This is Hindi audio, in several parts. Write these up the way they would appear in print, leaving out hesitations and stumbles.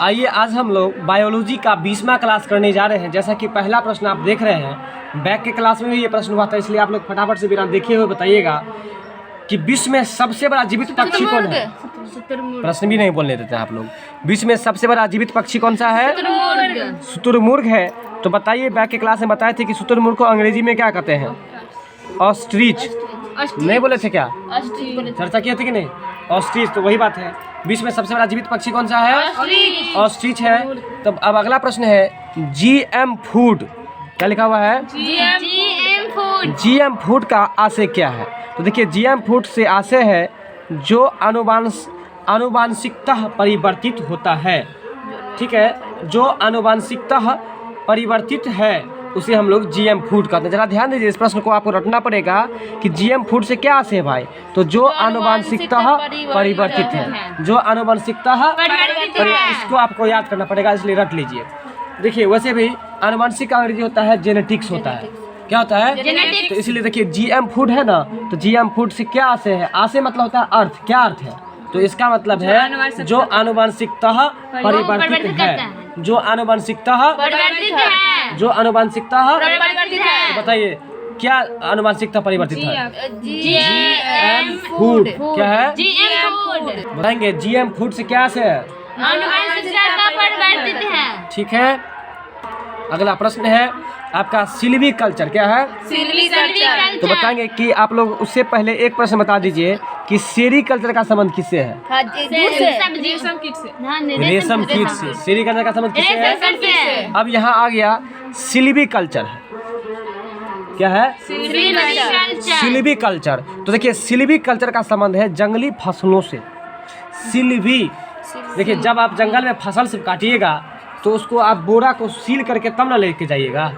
आइए आज हम लोग बायोलॉजी का 20वां क्लास करने जा रहे हैं। जैसा कि पहला प्रश्न आप देख रहे हैं, बैक के क्लास में भी ये प्रश्न हुआ था, इसलिए आप लोग फटाफट से बिना देखे हुए बताइएगा कि विश्व में सबसे बड़ा जीवित पक्षी कौन है। प्रश्न भी नहीं बोलने देते आप लोग। विश्व में सबसे बड़ा जीवित पक्षी कौन सा है? शुतुरमुर्ग है। तो बताइए, बैक के क्लास में बताए थे कि शुतुरमुर्ग को अंग्रेजी में क्या कहते हैं? ऑस्ट्रिच। नहीं बोले थे क्या? चर्चा किए थे कि नहीं? ऑस्ट्रिच, तो वही बात है। विश्व में सबसे बड़ा जीवित पक्षी कौन सा है? ऑस्ट्रिच है। तब अब अगला प्रश्न है जीएम फूड। क्या लिखा हुआ है? जीएम फूड का आशय क्या है? तो देखिए, जीएम फूड से आशय है जो आनुवांशिकतः परिवर्तित होता है। ठीक है, जो आनुवांशिकतः परिवर्तित है उसे हम लोग जीएम फूड कहते हैं। जरा ध्यान दीजिए, इस प्रश्न को आपको रटना पड़ेगा कि जीएम फूड से क्या आशय है भाई? तो जो आनुवांशिकतः परिवर्तित है, जो आनुवांशिकतः इसको आपको याद करना पड़ेगा, इसलिए रट लीजिए। देखिए, वैसे भी आनुवांशिक का अंग्रेजी होता है जेनेटिक्स होता है। क्या होता है? तो इसलिए देखिए, जीएम फूड है ना, तो जीएम फूड से क्या आशय है? आशय मतलब होता है अर्थ। क्या अर्थ है? तो इसका मतलब है जो आनुवांशिकतः परिवर्तित है, जो आनुवांशिकतः जो आनुवांशिकतः तो बताइए क्या आनुवांशिकता परिवर्तित है? GM food. क्या है? बताएंगे जीएम फूड से क्या है? आनुवांशिकता परिवर्तित है। ठीक है, अगला प्रश्न है आपका सिल्वी कल्चर। क्या है? सिल्वीकल्चर। तो बताएंगे कि आप लोग उससे पहले एक प्रश्न बता दीजिए कि सेरी कल्चर का संबंध किससे है? रेशम कीट से। सेरी कल्चर का संबंध किससे है? अब यहाँ आ गया सिल्वी कल्चर है। क्या है? सिल्वी कल्चर। तो देखिए, सिल्वी कल्चर का संबंध है जंगली फसलों से। सिल्वी, देखिए, जब आप जंगल में फसल से काटिएगा तो उसको आप बोरा को सील करके तब ना लेके जाइएगा।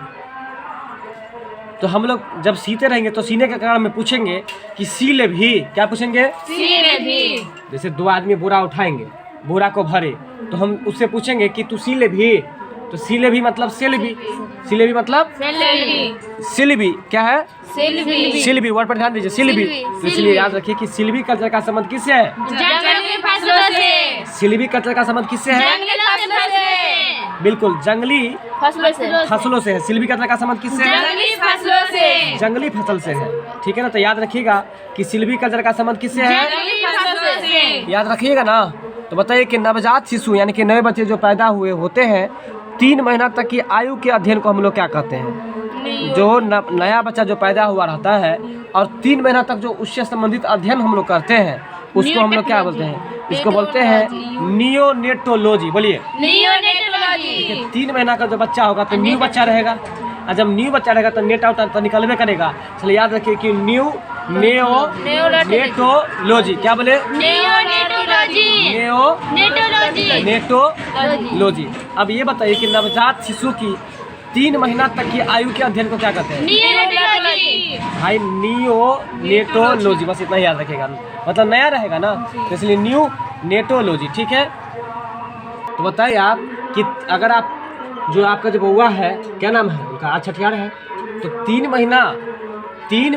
तो हम लोग जब सीते रहेंगे तो सीने के कारण में पूछेंगे कि सील भी। क्या पूछेंगे? सील भी। जैसे दो आदमी बोरा उठाएंगे, बोरा को भरे, तो हम उससे पूछेंगे कि तू सील भी। तो सील भी मतलब सेल भी। सील भी मतलब सिल भी। क्या है? सिल भी। वर्ड पर ध्यान दीजिए, सिल भी। तो इसलिए याद रखिए कि सिल्वी कल्चर का संबंध किससे है? जंगली फसलों से। सिल्वी कल्चर का संबंध किससे है? बिल्कुल, जंगली फसलों से है। सिल्वी कल्चर का संबंध किससे है? जंगली फसलों से। जंगली फसल से है। ठीक है ना, तो याद रखिएगा कि सिल्वी कल्चर का संबंध किससे है? जंगली फसलों से। याद रखिएगा ना। तो बताइए कि नवजात शिशु यानी कि नए बच्चे जो पैदा हुए होते हैं, 3 महीना तक की आयु के अध्ययन को हम लोग क्या कहते हैं? जो नया बच्चा जो पैदा हुआ रहता है और 3 महीना तक जो उससे संबंधित अध्ययन हम लोग करते हैं उसको हम लोग क्या बोलते हैं? इसको बोलते हैं नियोनेटोलॉजी। बोलिए। नियोनेटोलॉजी। 3 महीना का जो बच्चा होगा तो न्यू बच्चा रहेगा, और जब न्यू बच्चा रहेगा तो नेट आउट तो निकलवे करेगा। चलिए याद रखिए कि नेटोलॉजी। क्या बोले? नेटोलॉजी। अब ये बताइए कि नवजात शिशु की 3 महीना तक की आयु के अध्ययन को क्या कहते हैं? भाई नियोनेटोलॉजी, बस इतना ही याद रखिएगा, मतलब नया रहेगा ना, तो इसलिए न्यू नेटोलॉजी। ठीक है, तो बताइए आप कि अगर आप जो आपका जो बउआ है, क्या नाम है उनका? आज छठियार है। तो 3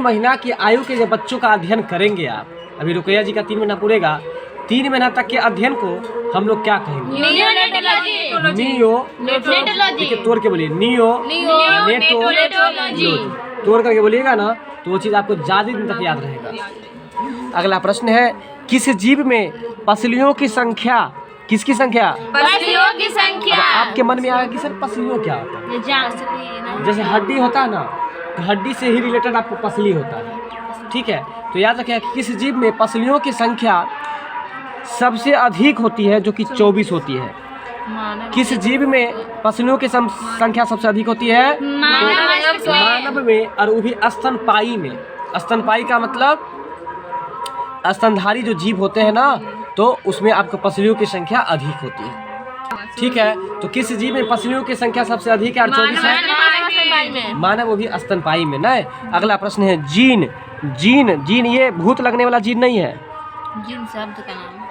महीना की आयु के जो बच्चों का अध्ययन करेंगे आप, अभी रुकैया जी का 3 महीना पूरेगा, 3 महीना तक के अध्ययन को हम लोग क्या कहेंगे? देखिए, तोड़ के बोलिए, नियोनेटोलॉजी। तोड़ करके बोलिएगा ना तो वो चीज़ आपको ज़्यादा दिन तक याद रहेगा। अगला प्रश्न है किस जीव में पसलियों की संख्या? किसकी संख्या? पसलियों की संख्या। अब आपके मन में आएगा कि सर पसलियों क्या होता है? जैसे हड्डी होता है ना, तो हड्डी से ही रिलेटेड आपको पसली होता है। ठीक है, तो याद रखिए कि किस जीव में पसलियों की संख्या सबसे अधिक होती है, जो कि 24 होती है। किस जीव में पसलियों की संख्या सबसे अधिक होती है? मानव में, और वो भी स्तनपायी में। स्तनपायी का मतलब स्तनधारी जो जीव होते हैं ना, तो उसमें आपको पसलियों की संख्या अधिक होती है। ठीक है, तो किस जीव में पसलियों की संख्या सबसे अधिक है और 24 है? मानव, वो भी स्तनपायी में। नहीं, अगला प्रश्न है जीन। जीन ये भूत लगने वाला जीन नहीं है, जीन शब्द का नाम।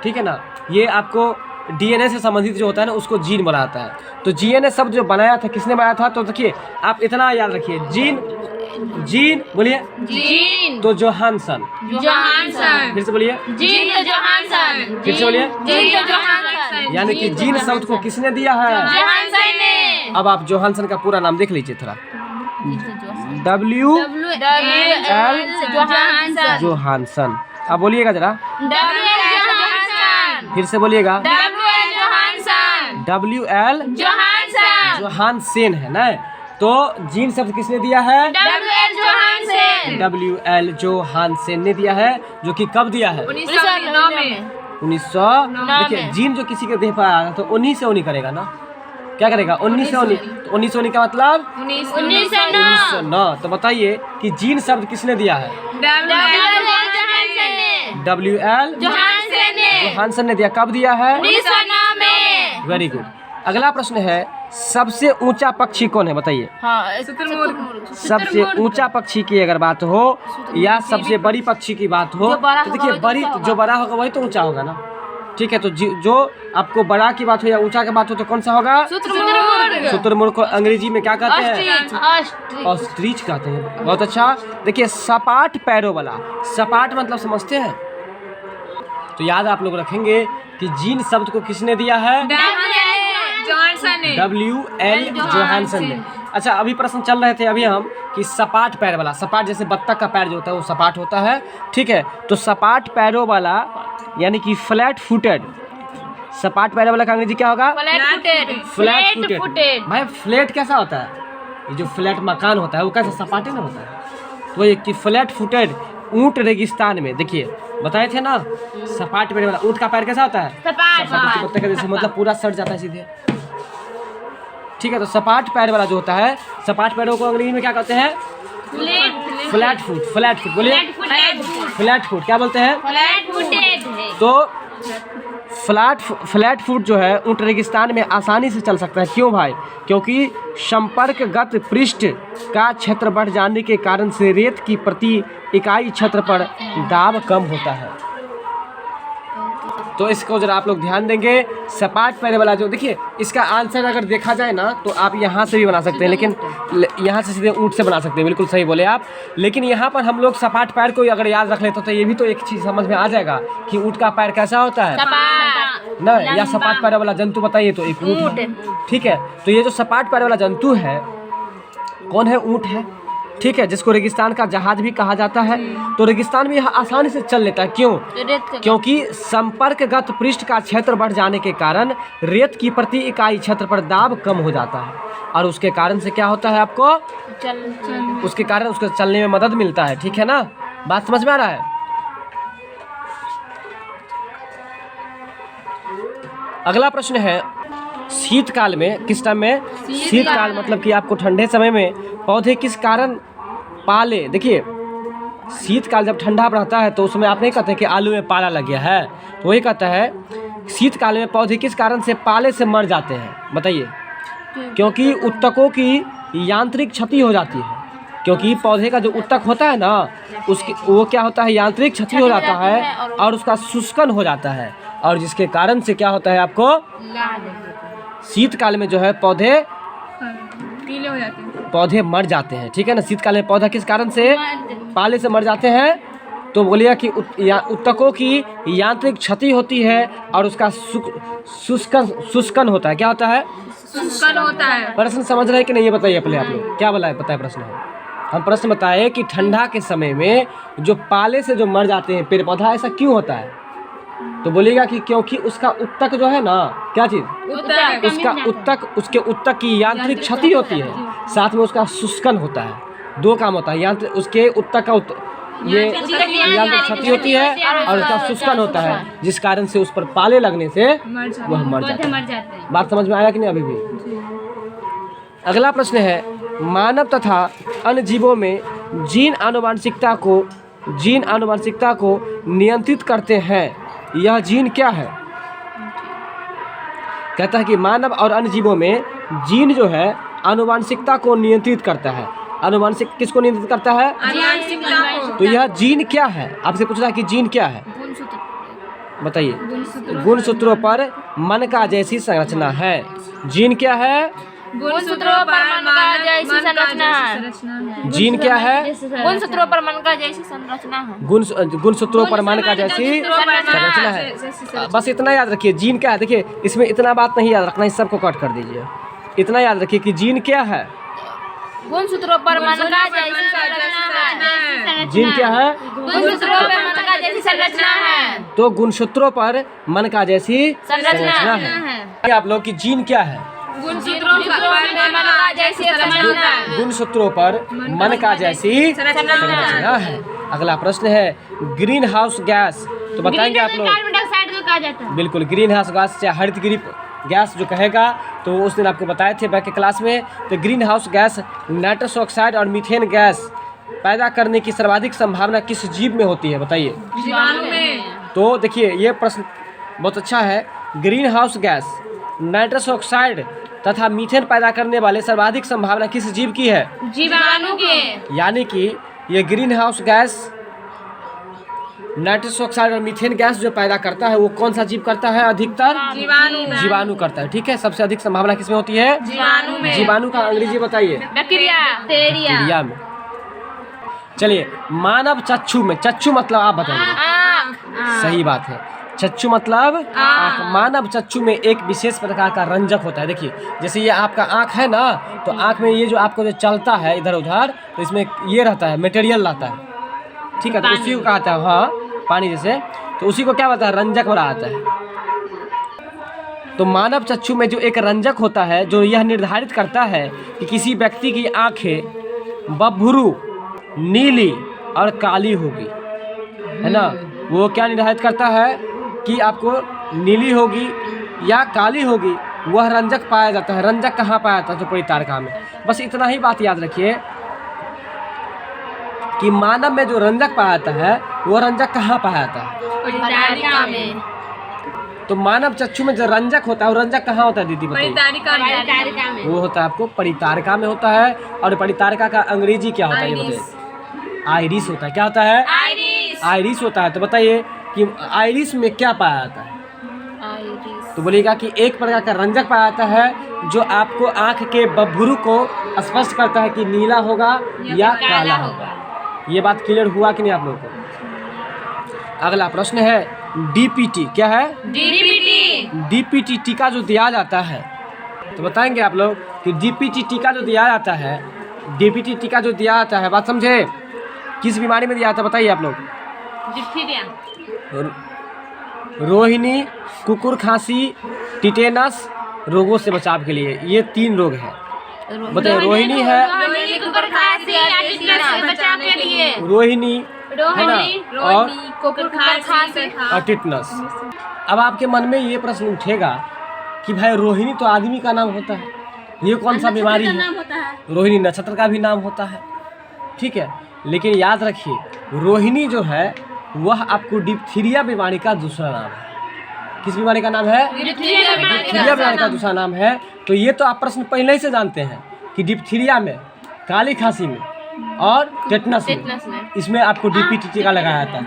ठीक है ना, ये आपको डीएनए से संबंधित जो होता है ना उसको जीन बनाता है। तो जीएनए शब्द जो बनाया था किसने बनाया था? तो देखिए, आप इतना याद रखिए, जीन बोलिए। जीन। तो जोहानसन। जोहानसन। फिर से बोलिए। जीन तो जोहानसन। फिर से बोलिए। जीन तो जोहानसन। यानी कि जीन शब्द को किसने दिया है? जोहानसन ने। अब आप जोहानसन का पूरा नाम देख लीजिए थोड़ा। W L Johansson. जोहानसन। अब बोलिएगा जरा, जोहानसन। फिर से बोलिएगा। Johansson. W L Johansson. Johansen है ना। तो जीन शब्द किसने दिया है? जोहानसन। W L जोहानसेन ने दिया है, जो कि कब दिया है? 1909 में। 1900। देखिए जीन जो किसी के देह पर आया तो 19 से 19 करेगा ना, क्या करेगा? 19 से 19। तो 19 से 19 का मतलब 1909। तो बताइए कि जीन शब्द किसने दिया है? W L जोहानसन ने दिया। कब दिया है? 1909 में। Very good. अगला प्रश्न है, सबसे ऊंचा पक्षी कौन है? बताइए। सबसे ऊंचा पक्षी की अगर बात हो या सबसे बड़ी पक्षी की बात हो, तो देखिए बड़ी जो बड़ा होगा वही तो ऊंचा होगा ना। ठीक है, तो जो आपको बड़ा की बात हो या ऊंचा की बात हो तो कौन सा होगा? शुतुरमुर्ग को अंग्रेजी में क्या कहते हैं? ऑस्ट्रिच कहते हैं। बहुत अच्छा। देखिए सपाट पैरों वाला, सपाट मतलब समझते हैं? तो याद आप लोग रखेंगे कि जीन शब्द को किसने दिया है? W L जोहानसन ने। अच्छा, अभी प्रश्न चल रहे थे अभी हम कि सपाट पैर वाला, सपाट जैसे बत्तख का पैर जो होता है वो सपाट होता है। ठीक है, तो सपाट पैरों वाला यानी कि फ्लैट फुटेड, सपाट पैरों वाला का अंग्रेजी क्या होगा? Flat footed. भाई फ्लैट कैसा होता है? ये जो फ्लैट मकान होता है वो कैसा सपाटे ना होता है? तो ये कि फ्लैट फुटेड ऊंट रेगिस्तान में, देखिए बताए थे ना, सपाट पैर वाला ऊंट का पैर कैसा होता है? सपाट पत्ते का जैसे, मतलब पूरा सट जाता है सीधे। ठीक है, तो सपाट पैर वाला जो होता है, सपाट पैरों को अंग्रेजी में क्या कहते हैं? Flat foot. फ्लैट फुट बोलिए। फ्लैट फुट क्या बोलते हैं? तो फ्लैट फुट जो है ऊंट रेगिस्तान में आसानी से चल सकता है। क्यों भाई? क्योंकि संपर्कगत पृष्ठ का क्षेत्र बढ़ जाने के कारण से रेत की प्रति इकाई क्षेत्र पर दाब कम होता है। तो इसको जरा आप लोग ध्यान देंगे। सपाट पैर वाला जो, देखिए इसका आंसर अगर देखा जाए ना तो आप यहाँ से भी बना सकते हैं, लेकिन यहाँ से सीधे ऊँट से बना सकते हैं। बिल्कुल सही बोले आप। लेकिन यहाँ पर हम लोग सपाट पैर को अगर याद रख लेते तो ये भी तो एक चीज़ समझ में आ जाएगा कि ऊँट का पैर कैसा होता है ना। या सपाट पैर वाला जंतु बताइए तो एक ऊँट है। ठीक है, तो ये जो सपाट पैर वाला जंतु है कौन है? ऊँट है। ठीक है, जिसको रेगिस्तान का जहाज भी कहा जाता है। तो रेगिस्तान में यह आसानी से चल लेता है। क्यों? क्योंकि संपर्कगत पृष्ठ का क्षेत्र बढ़ जाने के कारण रेत की प्रति इकाई क्षेत्र पर दाब कम हो जाता है, और उसके कारण से क्या होता है आपको? उसके कारण उसको चलने में मदद मिलता है। ठीक है ना, बात समझ में आ रहा है? अगला प्रश्न है, शीतकाल में, किस टाइम में? शीतकाल मतलब कि आपको ठंडे समय में पौधे किस कारण पाले? देखिए शीतकाल जब ठंडा रहता है तो उसमें आप नहीं कहते कि आलू में पाला लग गया है, तो वही कहता है शीतकाल में पौधे किस कारण से पाले से मर जाते हैं? बताइए। क्योंकि उत्तकों की यांत्रिक क्षति हो जाती है। क्योंकि पौधे का जो उत्तक होता है ना, उसकी वो क्या होता है? यांत्रिक क्षति हो जाता है और उसका शुष्कन हो जाता है, और जिसके कारण से क्या होता है आपको? शीतकाल में जो है पौधे पीले हो जाते हैं, पौधे मर जाते हैं। ठीक है ना, शीतकाल में पौधा किस कारण से? पाले से मर जाते हैं। तो बोलिए कि उत्तकों की यांत्रिक क्षति होती है और उसका शुष्कन होता है। क्या होता है? शुष्कन होता है। प्रश्न समझ रहे हैं कि नहीं ये बताइए पहले आप लोग। क्या बोला है पता है प्रश्न है? हम प्रश्न बताए कि ठंडा के समय में जो पाले से जो मर जाते हैं पेड़ पौधा, ऐसा क्यों होता है? तो बोलिएगा कि क्योंकि उसका उत्तक जो है ना, क्या चीज़? उसका उत्तक, उसके उत्तक की यांत्रिक क्षति होती है, साथ में उसका शुष्कन होता है। दो काम होता है, यांत्रिक उसके उत्तक का ये यांत्रिक क्षति होती है और उसका शुष्कन होता है, जिस कारण से उस पर पाले लगने से वह मर जाता है। बात समझ में आया कि नहीं अभी भी? अगला प्रश्न है, मानव तथा अन्य जीवों में जीन आनुवंशिकता को नियंत्रित करते हैं, यह जीन क्या है? कहता है कि मानव और अन्य जीवों में जीन जो है आनुवंशिकता को नियंत्रित करता है। आनुवंशिक किसको नियंत्रित करता है? तो यह जीन क्या है? आपसे पूछ रहा है कि जीन क्या है, बताइए। गुणसूत्रों पर मन का जैसी संरचना है। जीन क्या है? गुणसूत्रों पर मन का जैसी संरचना है। जीन क्या है? गुणसूत्रों पर मन का जैसी संरचना है। गुणसूत्रों पर मन का जैसी संरचना है। बस इतना याद रखिए, जीन क्या है। देखिए इसमें इतना बात नहीं याद रखना, इस सबको कट कर दीजिए। इतना याद रखिए कि जीन क्या है। गुणसूत्रों पर मन का जैसी संरचना है। जीन क्या है? गुणसूत्रों पर मन का जैसी संरचना है। तो गुणसूत्रों पर मन का जैसी संरचना है। आप लोग की जीन क्या है? गुणसूत्रों पर मन का जैसी संरचना है। गुणसूत्रों पर मन का जैसी संरचना है। अगला प्रश्न है ग्रीन हाउस गैस। तो बताएंगे आप लोग। कार्बन डाइऑक्साइड को कहा जाता है। बिल्कुल, ग्रीन हाउस गैस या हरितगृह गैस जो कहेगा, तो उस दिन आपको बताए थे बैक के क्लास में। तो green house gas nitrous oxide और मीथेन गैस पैदा करने की सर्वाधिक संभावना किस जीव में होती है? बताइए। जीवाणु में। तो देखिए ये प्रश्न बहुत अच्छा है। Green house gas, nitrous oxide तथा मीथेन पैदा करने वाले सर्वाधिक संभावना किस जीव की है? जीवाणु के। यानी कि ये green house gas, nitrous oxide और मीथेन गैस जो पैदा करता है वो कौन सा जीव करता है? अधिकतर जीवाणु करता है। ठीक है, सबसे अधिक संभावना किसमें होती है? जीवाणु में। जीवाणु का अंग्रेजी बताइए। बैक्टीरिया में। चलिए मानव चक्षु में, चक्षु मतलब आप बताइए। सही बात है, चक्षु मतलब आँख। मानव चक्षु में एक विशेष प्रकार का रंजक होता है। देखिए जैसे ये आपका आँख है ना, तो आँख में ये जो आपको जो चलता है इधर उधर, तो इसमें ये रहता है, मटेरियल रहता है। ठीक है, तो उसी को कहता है, हाँ पानी जैसे, तो उसी को क्या बताता है? रंजक बना आता है। तो मानव चक्षु में जो एक रंजक होता है जो यह निर्धारित करता है कि किसी व्यक्ति की आंखें बभ्रू, नीली और काली होगी, है ना। वो क्या निर्धारित करता है कि आपको नीली होगी या काली होगी, वह रंजक पाया जाता है। रंजक कहाँ पाया जाता है? तो परितारिका में। बस इतना ही बात याद रखिए कि मानव में जो रंजक पाया जाता है वो रंजक कहाँ पाया जाता है? परितारिका में। तो मानव चक्षु में जो रंजक होता है वो रंजक कहाँ होता है दीदी बताइए? परितारिका में। वो होता है आपको परितारिका में होता है। और परितारिका का अंग्रेजी क्या होता है ये बताइए? आइरिस होता है। क्या होता है? आइरिस होता है। तो बताइए कि आइरिस में क्या पाया जाता है? तो बोलिएगा कि एक प्रकार का रंजक पाया जाता है जो आपको आँख के बभ्रू को स्पष्ट करता है कि नीला होगा या काला होगा। ये बात क्लियर हुआ कि नहीं आप लोगों को? अगला प्रश्न है डीपीटी। क्या है? डीपीटी टीका जो दिया जाता है, तो बताएंगे आप लोग कि डीपीटी टीका जो दिया जाता है, डीपीटी टीका जो दिया जाता है, बात समझे? किस बीमारी में दिया जाता है बताइए आप लोग? रोहिणी, कुकुर खांसी, टिटेनस रोगों से बचाव के लिए। ये 3 रोग हैं। बताइए। रोहिणी है, रोहिणी है ना, और टिटनस। अब आपके मन में ये प्रश्न उठेगा कि भाई रोहिणी तो आदमी का नाम होता है, ये कौन सा बीमारी है? रोहिणी नक्षत्र का भी नाम होता है। ठीक है, लेकिन याद रखिए रोहिणी जो है वह आपको डिप्थीरिया बीमारी का दूसरा नाम है। किस बीमारी का नाम है? डिप्थीरिया बीमारी का दूसरा नाम है। तो ये तो आप प्रश्न पहले ही से जानते हैं कि डिप्थीरिया में, काली खांसी में और टेटनस में, इसमें आपको डीपीटी टीका लगाया जाता है।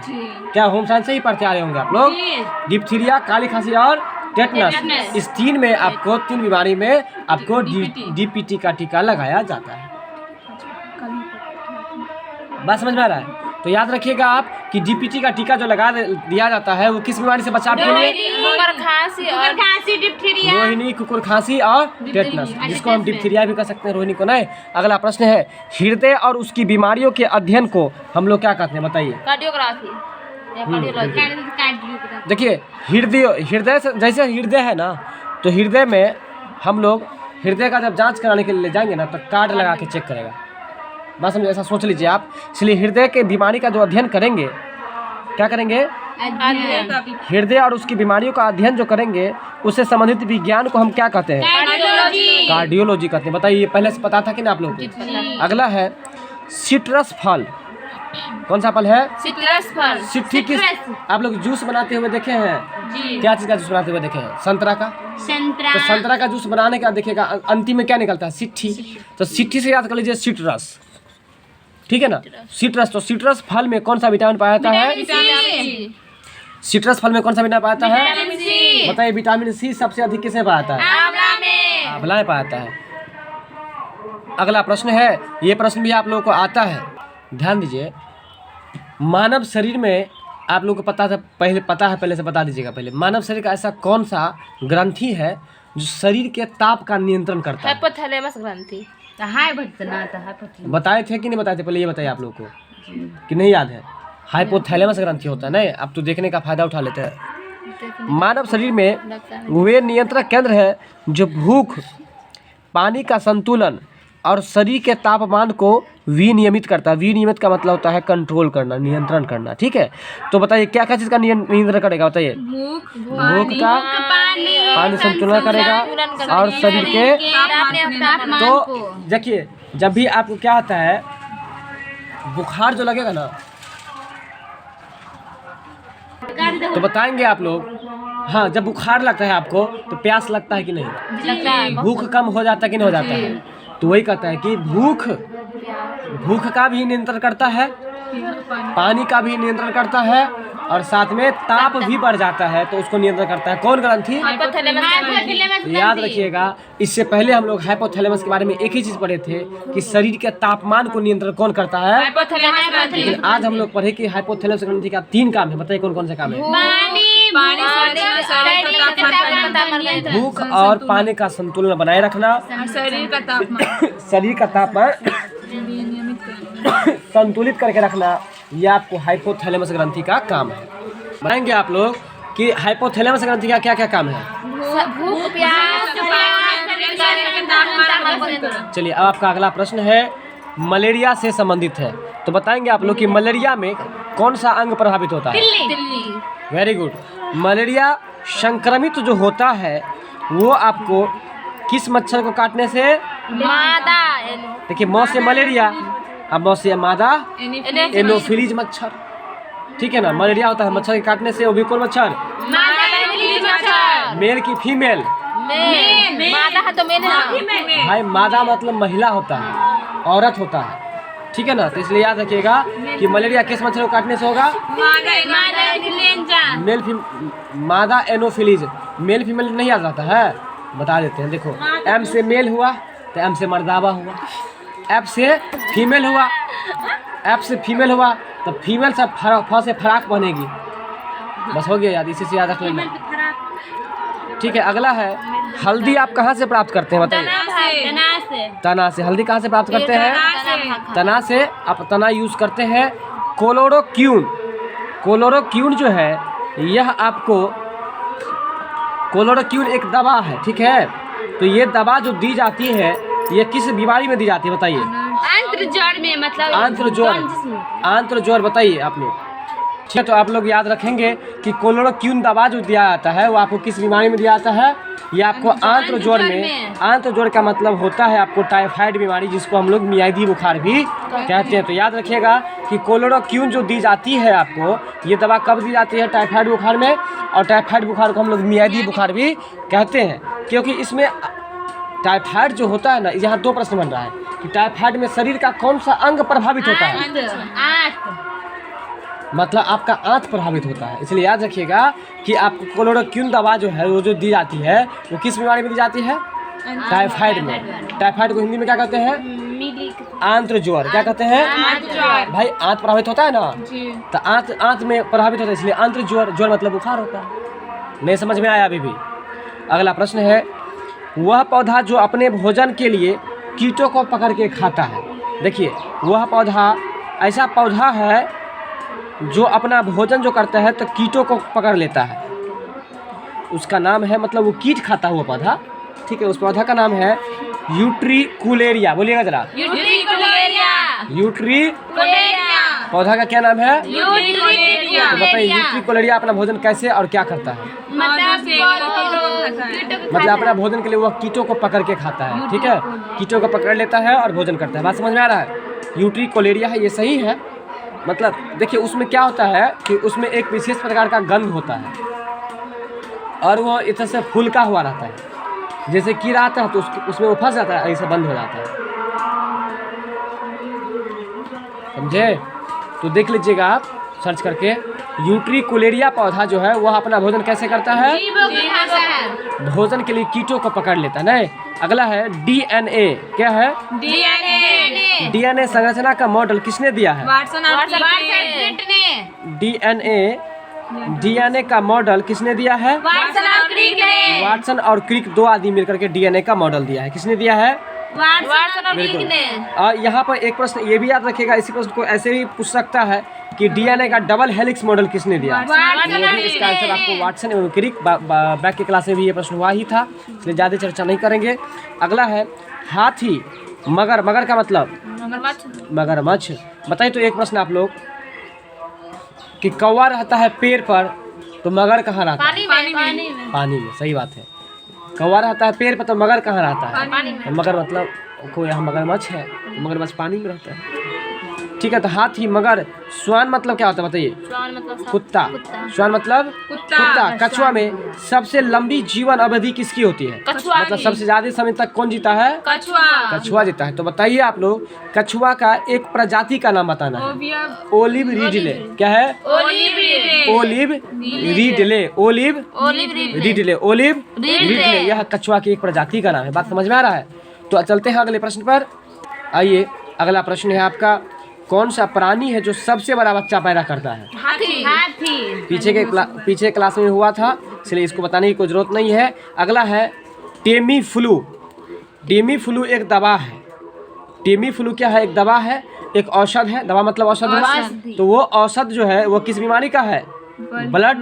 क्या होम साइंस से ही पढ़ते आ रहे होंगे आप लोग? डिप्थीरिया, काली खांसी और टेटनस, इस 3 में आपको 3 बीमारी में आपको डीपीटी का टीका लगाया जाता है। बात समझ में आ रहा है? तो याद रखिएगा आप कि डीपीटी का टीका जो लगा दिया जाता है वो किस बीमारी से बचाव के लिए? रोहिणी, कुकुर खांसी और टेटनस, जिसको हम डिप्थीरिया भी कह सकते हैं, रोहिणी को नहीं। अगला प्रश्न है हृदय और उसकी बीमारियों के अध्ययन को हम लोग क्या कहते हैं बताइए? कार्डियोग्राफी। देखिए हृदय से, जैसे हृदय है ना, तो हृदय में हम लोग हृदय का जब जांच कराने के लिए ले जाएंगे ना, तो कार्ड लगा के चेक करेगा। बस समझे, ऐसा सोच लीजिए आप। इसलिए हृदय के बीमारी का जो अध्ययन करेंगे, क्या करेंगे? हृदय और उसकी बीमारियों का अध्ययन जो करेंगे उससे संबंधित विज्ञान को हम क्या कहते हैं? कार्डियोलॉजी कहते हैं। बताइए, पहले से पता था कि ना आप लोगों को? अगला है सिट्रस फल। कौन सा फल है? सिट्रस फल। सिट्ठी किस आप लोग जूस बनाते हुए देखे हैं? क्या चीज का जूस बनाते हुए देखे हैं? संतरा का। तो संतरा का जूस बनाने का देखिएगा अंतिम में क्या निकलता है? सिट्ठी। तो सिट्ठी से याद कर लीजिए सिट्रस। ठीक है ना, सिट्रस। तो सिट्रस फल में कौन सा विटामिन पाया जाता है? सिट्रस फल में कौन सा विटामिन पाया जाता है? बताइए। विटामिन सी सबसे अधिक किसमें पाया जाता है? आंवला में पाया जाता है। अगला प्रश्न है, ये प्रश्न भी आप लोगों को आता है, ध्यान दीजिए। मानव शरीर में आप लोगों को पता है, पहले से बता दीजिएगा। पहले मानव शरीर का ऐसा कौन सा ग्रंथि है जो शरीर के ताप का नियंत्रण करता है? हाइपोथैलेमस ग्रंथि। बताए थे कि नहीं बताए थे? पहले ये बताइए आप लोगों को कि नहीं याद है? हाइपोथैलेमस ग्रंथि होता है। नहीं, अब तो देखने का फायदा उठा लेते हैं। मानव शरीर में वे नियंत्रण केंद्र है जो भूख, पानी का संतुलन और शरीर के तापमान को विनियमित करता है। विनियमित का मतलब होता है कंट्रोल करना, नियंत्रण करना, ठीक है। तो बताइए क्या क्या चीज़ का नियंत्रण करेगा? बताइए। भूख का, पानी संतुलन करेगा और शरीर के। तो देखिए, जब भी आपको क्या होता है, बुखार जो लगेगा ना, तो बताएंगे आप लोग। हाँ, जब बुखार लगता है आपको तो प्यास लगता है कि नहीं? भूख कम हो जाता है कि नहीं हो जाता है? तो वही कहता है कि भूख का भी नियंत्रण करता है, पानी का भी नियंत्रण करता है और साथ में ताप भी बढ़ जाता है, तो उसको नियंत्रण करता है कौन ग्रंथि? याद रखिएगा। इससे पहले हम लोग हाइपोथैलेमस के बारे में एक ही चीज पढ़े थे कि शरीर के तापमान को नियंत्रण कौन करता है? लेकिन आज हम लोग पढ़े कि हाइपोथैलेमस ग्रंथि का 3 काम है। बताइए कौन कौन से काम है? भूख और पानी का संतुलन बनाए रखना, शरीर का तापमान संतुलित करके रखना, यह आपको हाइपोथैलेमस ग्रंथि का काम है। बताएंगे आप लोग कि हाइपोथैलेमस ग्रंथि का क्या क्या काम है। भूख, प्यास, चलिए, अब आपका अगला प्रश्न है, मलेरिया से संबंधित है। तो बताएंगे आप लोग कि मलेरिया में कौन सा अंग प्रभावित होता है? Very good. मलेरिया संक्रमित जो होता है वो आपको किस मच्छर को काटने से? मादा। देखिए, मौ से मलेरिया, अब मौ से मादा एनोफिलीज मच्छर, ठीक है ना। मलेरिया होता है मच्छर के काटने से। वो भी कौन मच्छर? मेल की फीमेल? मादा है तो मेल है। भाई, मादा मतलब महिला होता है, औरत होता है, ठीक है ना। तो इसलिए याद रखिएगा कि मलेरिया किस मच्छर को काटने से होगा? मेल मादा एनोफिलीज। मेल फीमेल नहीं याद रहता है, बता देते हैं। देखो, एम से मेल हुआ तो एम से मर्दावा हुआ, एफ से फीमेल हुआ, एफ से फीमेल हुआ तो फीमेल से फ से फराक बनेगी। बस हो गया याद, इसी से याद रख लेना, ठीक है। अगला है, हल्दी आप कहाँ से प्राप्त करते हैं? बताइए। तना से। हल्दी कहाँ से प्राप्त करते हैं? तना से। आप तना यूज़ करते हैं। क्लोरोक्विन, क्लोरोक्विन जो है, यह आपको, क्लोरोक्विन एक दवा है, ठीक है। तो ये दवा जो दी जाती है, ये किस बीमारी में दी जाती है? बताइए। आंत्रज्वर में, मतलब आंत्रज्वर बताइए आप लोग, ठीक है। तो आप लोग याद रखेंगे कि क्लोरोक्विन दवा जो दिया जाता है वो आपको किस बीमारी में दिया जाता है? ये आपको आंत्रज्वर में। आंत्रज्वर का मतलब होता है आपको टाइफाइड बीमारी, जिसको हम लोग मियादी बुखार भी कहते हैं। तो याद रखिएगा कि क्लोरोक्विन जो दी जाती है आपको, ये दवा कब दी जाती है? टाइफाइड बुखार में। और टाइफाइड बुखार को हम लोग मियादी बुखार भी कहते हैं, क्योंकि इसमें टाइफाइड जो होता है ना, यहाँ 2 प्रश्न बन रहा है कि टाइफाइड में शरीर का कौन सा अंग प्रभावित होता है? मतलब आपका आंत प्रभावित होता है। इसलिए याद रखिएगा कि आपको क्लोरोक्विन दवा जो है वो जो दी जाती है वो किस बीमारी में दी जाती है? टाइफाइड में। टाइफाइड को हिंदी में क्या कहते हैं? आंत्रज्वर। क्या कहते हैं भाई? आंत प्रभावित होता है ना, तो आंत में प्रभावित होता है, इसलिए आंत्रज्वर। ज्वर मतलब बुखार होता है। नहीं समझ में आया अभी भी? अगला प्रश्न है, वह पौधा जो अपने भोजन के लिए कीटों को पकड़ के खाता है। देखिए, वह पौधा ऐसा पौधा है जो अपना भोजन जो करता है तो कीटों को पकड़ लेता है, उसका नाम है, मतलब वो कीट खाता हुआ पौधा, ठीक है। उस पौधा का नाम है यूट्रिकुलेरिया। बोलिएगा जरा। यूट्रिकुलेरिया। पौधा का क्या नाम है? यूट्रिकुलेरिया। तो बताइए, यूट्रिकुलेरिया अपना भोजन कैसे और क्या करता है? मतलब अपना भोजन के लिए वह कीटों को पकड़ के खाता है, ठीक है। कीटों को पकड़ लेता है और भोजन करता है। बात समझ में आ रहा है? यूट्रिकुलेरिया है, ये सही है। मतलब देखिए, उसमें क्या होता है कि उसमें एक विशेष प्रकार का गंध होता है और वो इस तरह से फूलका हुआ रहता है। जैसे कीड़ा आता है तो उसमें वो फंस जाता है, ऐसे बंद हो जाता है, समझे? तो देख लीजिएगा आप सर्च करके। यूट्रिकुलेरिया पौधा जो है वह अपना भोजन कैसे करता है? जीवों की भाषा है। भोजन के लिए कीटों को पकड़ लेता है ना। अगला है डीएनए। क्या है? डीएनए डीएनए संरचना का मॉडल किसने दिया है? वाटसन और क्रिक ने। डीएनए का मॉडल किसने दिया है? वाटसन और क्रिक ने। वाटसन और क्रिक दो आदमी मिलकर के डीएनए का मॉडल दिया है। किसने दिया है? वाटसन और क्रिक बिल्कुल। ने। और यहाँ पर एक प्रश्न ये भी याद रखिएगा, इसी प्रश्न को ऐसे भी पूछ सकता है कि डीएनए का डबल हेलिक्स मॉडल किसने दिया? वाटसन ये और भी इसका आंसर क्रिक आपको ने। वाटसन एवं क्रिक बैक के क्लास में भी ये प्रश्न हुआ ही था, इसलिए ज़्यादा चर्चा नहीं करेंगे। अगला है हाथी मगर। मगर का मतलब? मगरमच्छ। बताइए तो एक प्रश्न आप लोग कि कौवा रहता है पेड़ पर तो मगर कहाँ रहता है? पानी में। पानी में। सही बात है। कौवा रहता है पेड़ पर तो मगर कहाँ रहता है? पानी में। मगर मतलब कोई यहाँ मगरमच्छ है, मगरमच्छ पानी में रहता है। ठीक है, तो हाथी मगर। स्वान मतलब क्या होता है बताइए? स्वान मतलब कुत्ता। स्वान मतलब कुत्ता। कछुआ में सबसे लंबी जीवन अवधि किसकी होती है? कछुआ मतलब की। सबसे ज्यादा समय तक कौन जीता है? कछुआ जीता है। तो बताइए आप लोग कछुआ का एक प्रजाति का नाम बताना है। Olive Ridley. क्या है? Olive Ridley. Olive Ridley. Olive Ridley यह कछुआ की एक प्रजाति का नाम है। बात समझ में आ रहा है? तो चलते हैं अगले प्रश्न पर। आइए, अगला प्रश्न है आपका, कौन सा प्राणी है जो सबसे बड़ा बच्चा पैदा करता है? हाथी। पीछे क्लास में हुआ था, इसलिए इसको बताने की कोई जरूरत नहीं है। अगला है टेमी फ्लू। टेमी फ्लू एक दवा है। टेमी फ्लू क्या है? एक दवा है, एक औषध है। दवा मतलब औषध है। तो वो औषध जो है वो किस बीमारी का है? Blood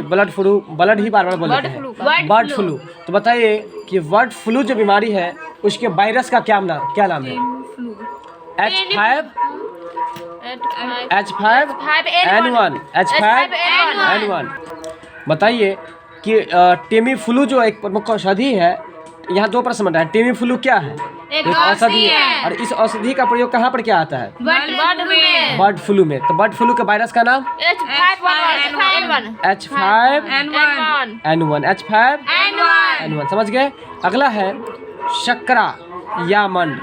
blood flu. ब्लड ही बार बार बोलते हैं। Bird flu. तो बताइए कि बर्ड फ्लू जो बीमारी है उसके वायरस का क्या नाम है? H5N1। बताइए कि टेमी फ्लू जो एक प्रमुख औषधि है, यहाँ दो प्रश्न बनता है। टेमी फ्लू क्या है? एक औषधि है। और इस औषधि का प्रयोग कहाँ पर क्या आता है? बर्ड फ्लू में। तो बर्ड फ्लू के वायरस का नाम? H5N1। H5N1 समझ गए? अगला है शकरा या मंड।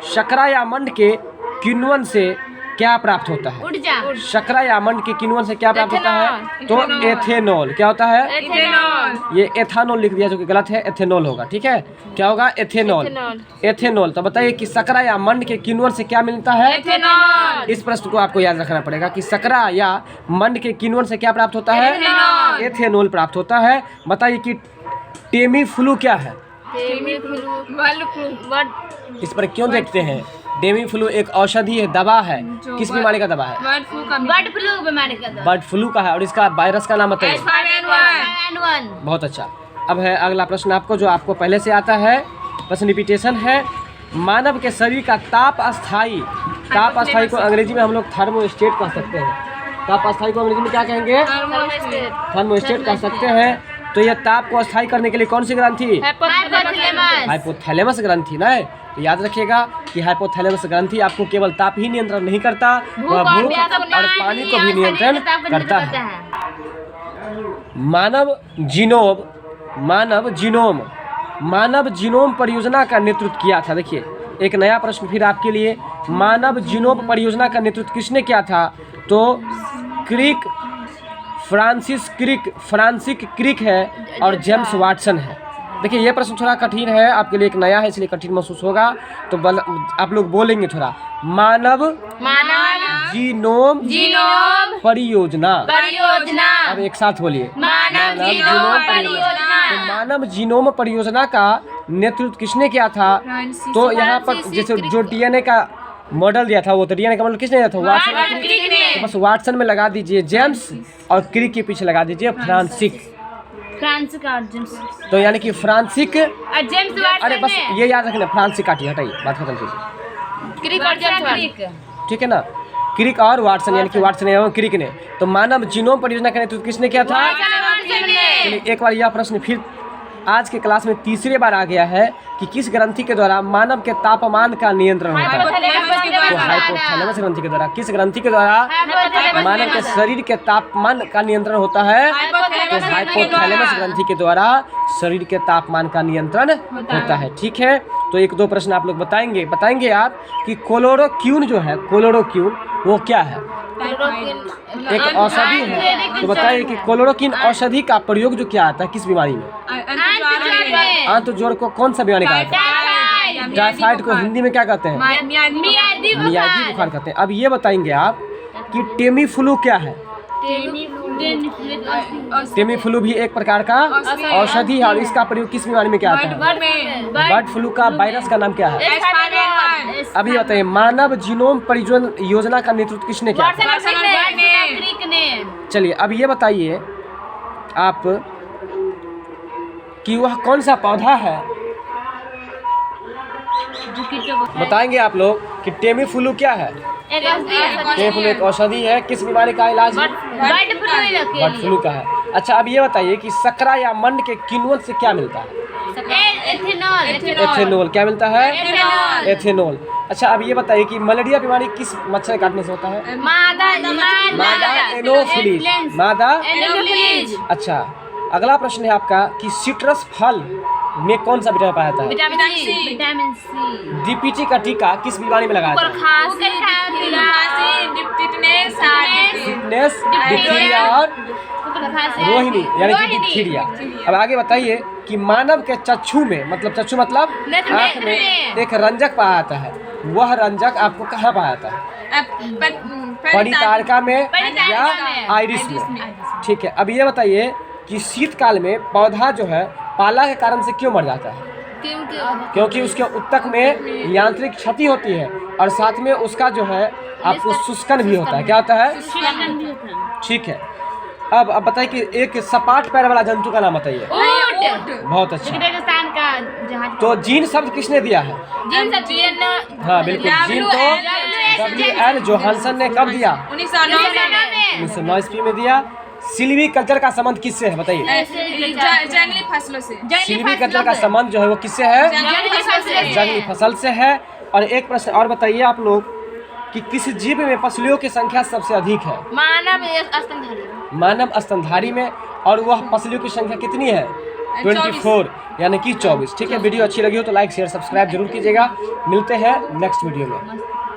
शकरा या मंड के किण्वन से क्या प्राप्त होता है? शकरा या मंड के किण्वन से क्या प्राप्त होता है? तो एथेनॉल। क्या होता है? ये एथानॉल लिख दिया जो कि गलत है, एथेनॉल होगा। ठीक है, क्या होगा? एथेनॉल। तो बताइए कि शकरा या मंड के किण्वन से क्या मिलता है? इस प्रश्न को आपको याद रखना पड़ेगा कि शकरा या मंड के किण्वन से क्या प्राप्त होता है? एथेनॉल प्राप्त होता है। बताइए कि टेमी फ्लू क्या है? इस पर क्यों देखते हैं? टेमी फ्लू एक औषधि है, दवा है। किस बीमारी का दवा है? बर्ड फ्लू बीमारी का दवा। बर्ड फ्लू का है। और इसका वायरस का नाम बताइए। H5N1। बहुत अच्छा। अब है अगला प्रश्न आपको, जो आपको पहले से आता है। प्रश्न रिपीटेशन है। मानव के शरीर का ताप अस्थाई को अंग्रेजी में हम लोग थर्मोस्टेट कह सकते हैं। ताप अस्थाई को अंग्रेजी में क्या कहेंगे? थर्मोस्टेट कह सकते हैं। तो यह ताप को अस्थाई करने के लिए कौन सी ग्रंथि? हाइपोथैलेमस ग्रंथि ना। तो याद रखिएगा कि हाइपोथैलेमस ग्रंथि आपको केवल ताप ही नियंत्रण नहीं करता, वह भूख और पानी को भी नियंत्रण करता है। मानव जीनोम परियोजना का नेतृत्व किया था। देखिए एक नया प्रश्न फिर आपके लिए। मानव जीनोम परियोजना का नेतृत्व किसने किया था? तो फ्रांसिस क्रिक है और जेम्स वाटसन है। देखिए ये प्रश्न थोड़ा कठिन है आपके लिए, एक नया है इसलिए कठिन महसूस होगा। तो आप लोग बोलेंगे थोड़ा, मानव जीनोम परियोजना। अब एक साथ बोलिए, मानव जीनोम परियोजना। तो मानव जीनोम परियोजना का नेतृत्व किसने किया था? तो यहाँ पर जैसे जो डीएनए का मॉडल दिया था, वो तो डीएनए का मॉडल किसने दिया था? वाटसन। तो बस वाटसन में लगा दीजिए जेम्स और क्रिक के पीछे लगा दीजिए फ्रांसिस। तो यानी कि फ्रांसिक। अरे बस ये याद रखना, फ्रांसिक काटिए, हटाइए, बात खत्म कीजिए। ठीक है ना? क्रिक और वाटसन, यानी कि वाटसन एवं क्रिक ने। तो मानव जीनोम परियोजना का नेतृत्व किसने किया था? चलिए एक बार यह प्रश्न फिर आज के क्लास में तीसरी बार आ गया है कि किस ग्रंथि के द्वारा मानव के तापमान का नियंत्रण होता है? तो हाइपोथैलेमस ग्रंथि के द्वारा। किस ग्रंथि के द्वारा मानव के शरीर के तापमान का नियंत्रण होता है? तो हाइपोथैलेमस ग्रंथि के द्वारा शरीर के तापमान का नियंत्रण होता है। ठीक है, तो एक दो प्रश्न आप लोग बताएंगे आप कि क्लोरोक्विन जो है, क्लोरोक्विन वो क्या है? एक औषधि है। तो बताइए कि क्लोरोक्विन औषधि का प्रयोग जो क्या आता है किस बीमारी में? आंत ज्वर को कौन सा बीमारी कहते हैं? टाइफाइड को हिंदी में क्या कहते हैं? मियादी बुखार कहते हैं। अब ये बताएंगे आप कि टेमीफ्लू क्या है? टेमीफ्लू भी एक प्रकार का औषधि है और इसका प्रयोग किस बीमारी में क्या आता है? बर्ड फ्लू का वायरस का नाम क्या है? अभी बताइए मानव जीनोम परियोजना योजना का नेतृत्व किसने किया? चलिए अब ये बताइए आप कि वह कौन सा पौधा है? बताएंगे आप लोग कि टेमीफ्लू क्या है? टेमीफ्लू एक औषधि है। किस बीमारी का इलाज है? बर्ड फ्लू का है। अच्छा अब ये बताइए कि सकरा या मंड के किण्वन से क्या मिलता है? एथेनॉल। क्या मिलता है? एथेनॉल। अच्छा अब ये बताइए कि मलेरिया बीमारी किस मच्छर काटने से होता है? मादा एनोफिलीज। मादा। अच्छा अगला प्रश्न है आपका कि सिट्रस फल में कौन सा विटामिन पाया जाता है? Vitamin C. डीपीटी का टीका किस बीमारी में लगाया जाता है? टिटनेस, डिप्थीरिया और रोहिणी यानी कि डिप्थीरिया। अब आगे बताइए कि मानव के चक्षु में चक्षु मतलब आँख में एक रंजक पाया जाता है। वह रंजक आपको कहाँ पाया जाता है? परितारिका में या आइरिस में। ठीक है, अब ये बताइए कि शीतकाल में पौधा जो है पाला के कारण से क्यों मर जाता है? क्योंकि उसके उत्तक में यांत्रिक क्षति होती है और साथ में उसका जो है आपको शुष्कन भी होता है। क्या होता है? ठीक है, अब बताइए कि एक सपाट पैर वाला जंतु का नाम बताइए। बहुत अच्छा। तो जीन शब्द किसने दिया है? हाँ बिल्कुल, जीन तो W.L. जोहानसन ने कब दिया? 1909 ईस्वी में दिया। सिल्वी कल्चर का संबंध किससे है बताइए? जंगली फसलों से। सिल्वी कल्चर का संबंध जो है वो किससे है? जंगली फसल से है। और एक प्रश्न और बताइए आप लोग कि किस जीव में पसलियों की संख्या सबसे अधिक है? मानव स्तनधारी में। और वह पसलियों की संख्या कितनी है? 24 यानी कि 24। ठीक है, वीडियो अच्छी लगी हो तो लाइक शेयर सब्सक्राइब जरूर कीजिएगा। मिलते हैं नेक्स्ट वीडियो में।